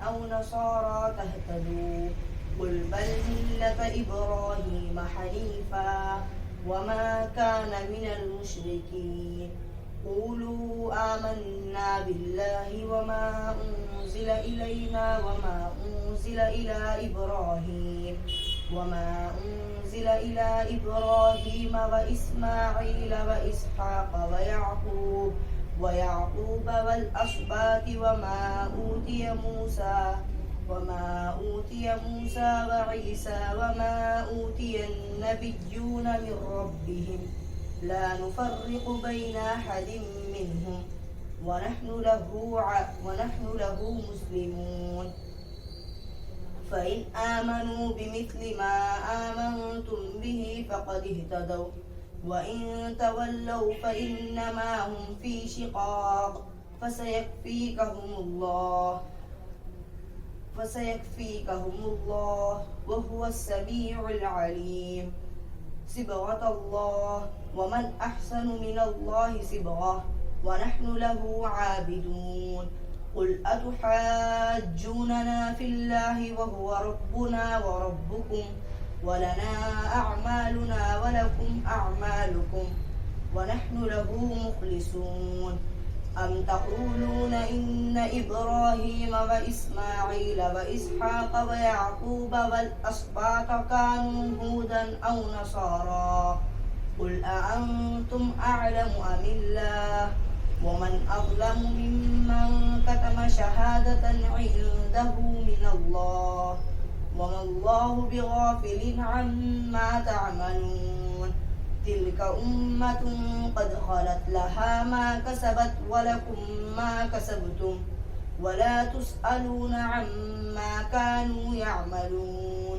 أو نصارى تهتدوا قل بل ملة إبراهيم حنيفا وما كان من المشركين قولوا آمنا بالله وما أنزل إلينا وما أنزل إلى إبراهيم وإسماعيل وإسحاق ويعقوب والأسباط وما أوتي موسى وعيسى وما أوتي النبيون من ربهم لا نفرق بين أحد منهم ونحن له مسلمون فإن آمنوا بمثل ما آمنتم به فقد اهتدوا وإن تولوا فإنما هم في شقاق فسيكفيكهم الله وهو السميع العليم صبغة الله ومن أحسن من الله صبغة ونحن له عابدون قل أتحاجوننا في الله وهو ربنا وربكم ولنا أعمالنا ولكم أعمالكم ونحن له مخلصون أم تقولون إن إبراهيم وإسماعيل وإسحاق ويعقوب والأسباط كانوا هودا أو نصارى قل أأنتم أعلم أم الله ومن أظلم ممن كتم شهادة عنده من الله وما الله بغافل عما تعملون تلك أمة قد خلت لها ما كسبت ولكم ما كسبتم ولا تسألون عما كانوا يعملون